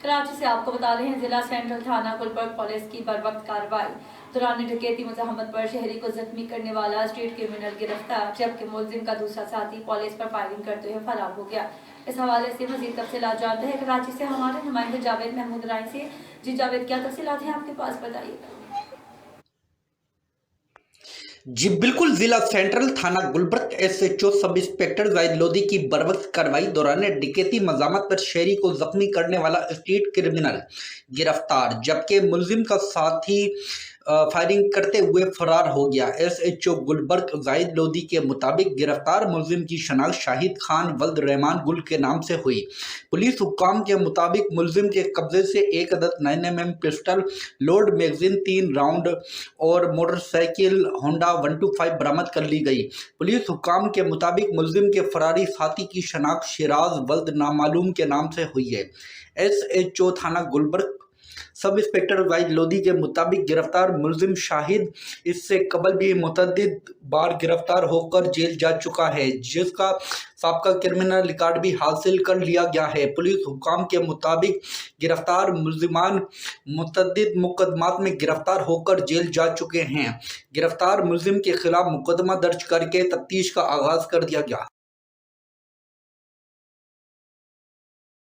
कराची से आपको बता रहे हैं, जिला सेंट्रल थाना गुलबर्ग पुलिस की बरवक्त कार्रवाई दौरान डकैती मुजहमत पर शहरी को जख्मी करने वाला स्ट्रीट क्रिमिनल गिरफ्तार, जबकि मुलजिम का दूसरा साथी पुलिस पर फायरिंग करते हुए फरार हो गया। इस हवाले से मजीद तफसीलात जानते हैं कराची से हमारे नुमाइंदे जावेद महमूद राय से। जी जावेद, क्या तफसीलात हैं आपके पास, बताइए। जी बिल्कुल, जिला सेंट्रल थाना Gulberg SHO sub inspector Zahid Lodhi की बरवक्त कार्रवाई दौरान डकैती मजामत पर शहरी को जख्मी करने वाला स्ट्रीट क्रिमिनल गिरफ्तार, जबकि मुलजिम का साथी फायरिंग करते हुए फरार हो गया। एसएचओ गुलबर्ग जाहिद लोधी के मुताबिक गिरफ्तार मुलजिम की शनाख्त शाहिद खान वल्द रहमान गुल के नाम से हुई। पुलिस हुक्काम के मुताबिक मुलजिम के कब्जे से एक अदद 9mm pistol, load magazine 3 round और मोटरसाइकिल होंडा 125 बरामद कर ली गई। पुलिस हुक्काम के मुताबिक मुलजिम के फरारी साथी की शनाख्त शिराज वल्द नामालूम के नाम से हुई है। एसएचओ थाना गुलबर्ग सब इंस्पेक्टर जाहिद लोधी के मुताबिक गिरफ्तार मुलजिम शाहिद इससे कबल भी मुतअद्दिद बार गिरफ्तार होकर जेल जा चुका है, जिसका साबका क्रिमिनल रिकॉर्ड भी हासिल कर लिया गया है। पुलिस हुक्काम के मुताबिक गिरफ्तार मुलजिमान मुतअद्दिद मुकदमात में गिरफ्तार होकर जेल जा चुके हैं। गिरफ्तार मुलजिम के खिलाफ मुकदमा दर्ज करके तफ्तीश का आगाज कर दिया गया।